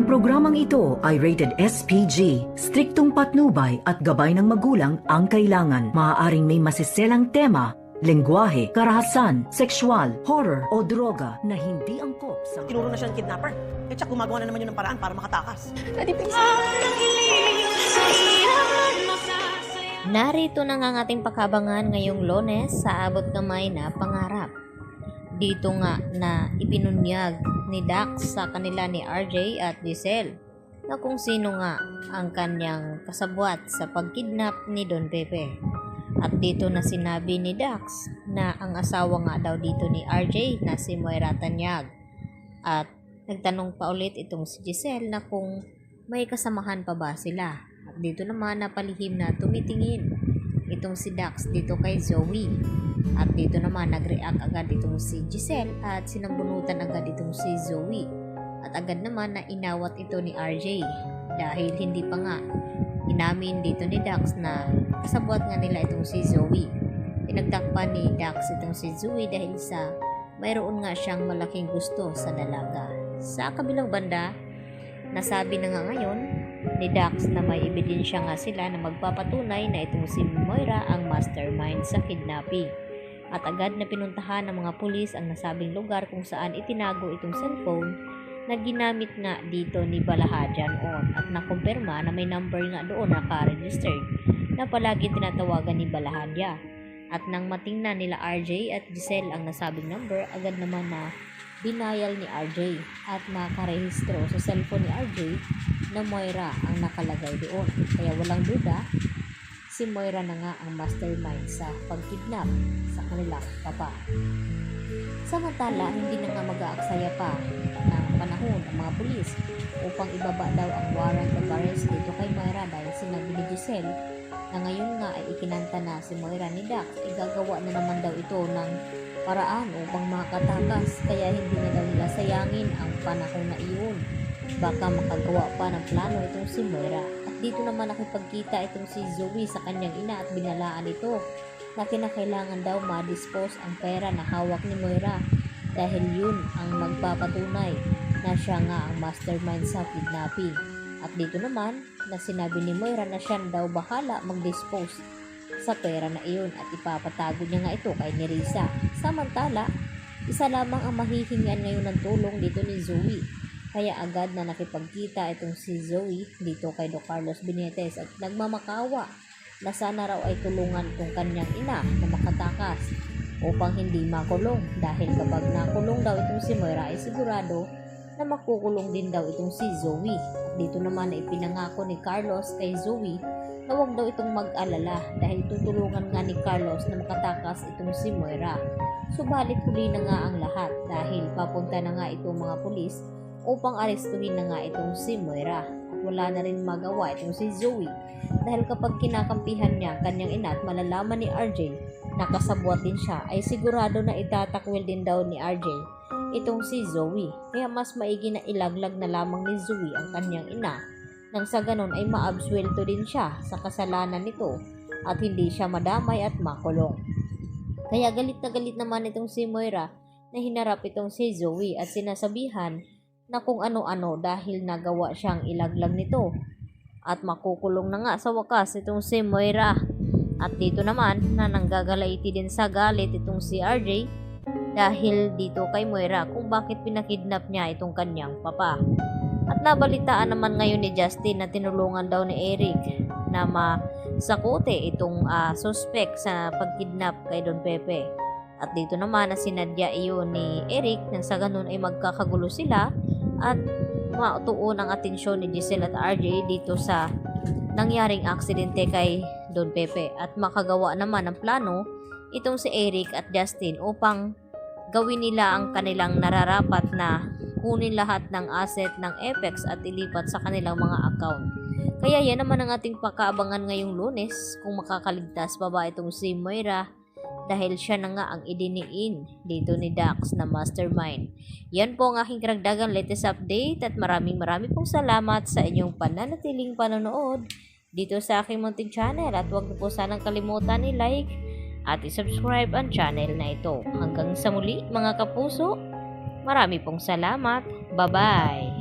programang ito ay rated SPG. Striktong patnubay at gabay ng magulang ang kailangan. Maaaring may masiselang tema, lengguwahe, karahasan, sexual, horror o droga na hindi angkop sa... Tinuro na siya ng kidnapper. Eh, tsak, gumagawa na naman yun ng paraan para makatakas. Narito na nga ang ating pakabangan ngayong Lunes sa abot kamay na pangarap. Dito nga na ipinunyag ni Dax sa kanila ni RJ at Giselle na kung sino nga ang kanyang kasabwat sa pagkidnap ni Don Pepe. At dito na sinabi ni Dax na ang asawa nga daw dito ni RJ na si Moira Tanyag. At nagtanong pa ulit itong si Giselle na kung may kasamahan pa ba sila. At dito naman napalihim na tumitingin itong si Dax dito kay Zoe. At dito naman nag-react agad itong si Giselle at sinambunutan agad itong si Zoe. At agad naman na inawat ito ni RJ dahil hindi pa nga inamin dito ni Dax na kasabwat nga nila itong si Zoe. Pinagtakpan ni Dax itong si Zoe dahil sa mayroon nga siyang malaking gusto sa dalaga. Sa kabilang banda, nasabi na nga ngayon ni Dax na may ebidensya nga sila na magpapatunay na itong si Moira ang mastermind sa kidnapping. At agad na pinuntahan ng mga pulis ang nasabing lugar kung saan itinago itong cellphone na ginamit nga dito ni Balahadyan on at nakumpirma na may number nga doon naka-registered na palagi tinatawagan ni Balahadya. At nang matingnan nila RJ at Giselle ang nasabing number, agad naman na dinayal ni RJ at nakarehistro sa cellphone ni RJ na Moira ang nakalagay doon. Kaya walang duda, si Moira na nga ang mastermind sa pagkidnap sa kanilang papa. Samantala, hindi na nga mag-aaksaya pa ng panahon ang mga pulis upang ibaba daw ang warrant of arrest dito kay Moira dahil sinabi ni Giselle na ngayon nga ay ikinanta na si Moira ni Dax, igagawa na naman daw ito ng paraan upang makatakas, kaya hindi na daw nila sayangin ang panahon na iyon. Baka makagawa pa ng plano itong si Moira. At dito naman nakipagkita itong si Zoe sa kanyang ina at binalaan ito na kinakailangan daw ma-dispose ang pera na hawak ni Moira dahil yun ang magpapatunay na siya nga ang mastermind sa kidnapping. At dito naman na sinabi ni Moira na siya daw bahala mag-dispose sa pera na iyon at ipapatago niya nga ito kay Nerissa. Samantala, isa lamang ang mahihingian ngayon ng tulong dito ni Zoe. Kaya agad na nakipagkita itong si Zoe dito kay Don Carlos Benitez at nagmamakawa na sana raw ay tulungan itong kanyang ina na makatakas upang hindi makulong dahil kapag nakulong daw itong si Moira ay sigurado na makukulong din daw itong si Zoe. At dito naman ay pinangako ni Carlos kay Zoe na huwag daw itong mag-alala dahil tutulungan nga ni Carlos na makatakas itong si Moira. Subalit huli na nga ang lahat dahil papunta na nga itong mga pulis upang arestuhin na nga itong si Moira. At wala na rin magawa itong si Zoe dahil kapag kinakampihan niya kanyang ina at malalaman ni RJ na kasabwat din siya ay sigurado na itatakwil din daw ni RJ itong si Zoe. Kaya mas maigi na ilaglag na lamang ni Zoe ang kanyang ina nang sa ganon ay maabsuelto din siya sa kasalanan nito at hindi siya madamay at makulong. Kaya galit na galit naman itong si Moira na hinarap itong si Zoe at sinasabihan na kung ano-ano dahil nagawa siyang ilaglag nito at makukulong na nga sa wakas itong si Moira. At dito naman na nanggagalaiti din sa galit itong si RJ dahil dito kay Moira kung bakit pinakidnap niya itong kanyang papa. At nabalitaan naman ngayon ni Justin na tinulungan daw ni Eric na masakute itong suspect sa pagkidnap kay Don Pepe. At dito naman na sinadya iyon ni Eric nang sa ganun ay magkakagulo sila at mautuon ang atensyon ni Giselle at RJ dito sa nangyaring aksidente kay Don Pepe at makagawa naman ng plano itong si Eric at Justin upang gawin nila ang kanilang nararapat na kunin lahat ng asset ng Apex at ilipat sa kanilang mga account. Kaya yan naman ang ating pakaabangan ngayong Lunes kung makakaligtas pa ba itong si Moira dahil siya na nga ang idiniin dito ni Dax na mastermind. Yan po ang aking karagdagang latest update at maraming pong salamat sa inyong pananatiling panonood dito sa aking munting channel at huwag niyo po sanang kalimutan i-like at i-subscribe ang channel na ito. Hanggang sa muli mga kapuso, marami pong salamat. Bye-bye!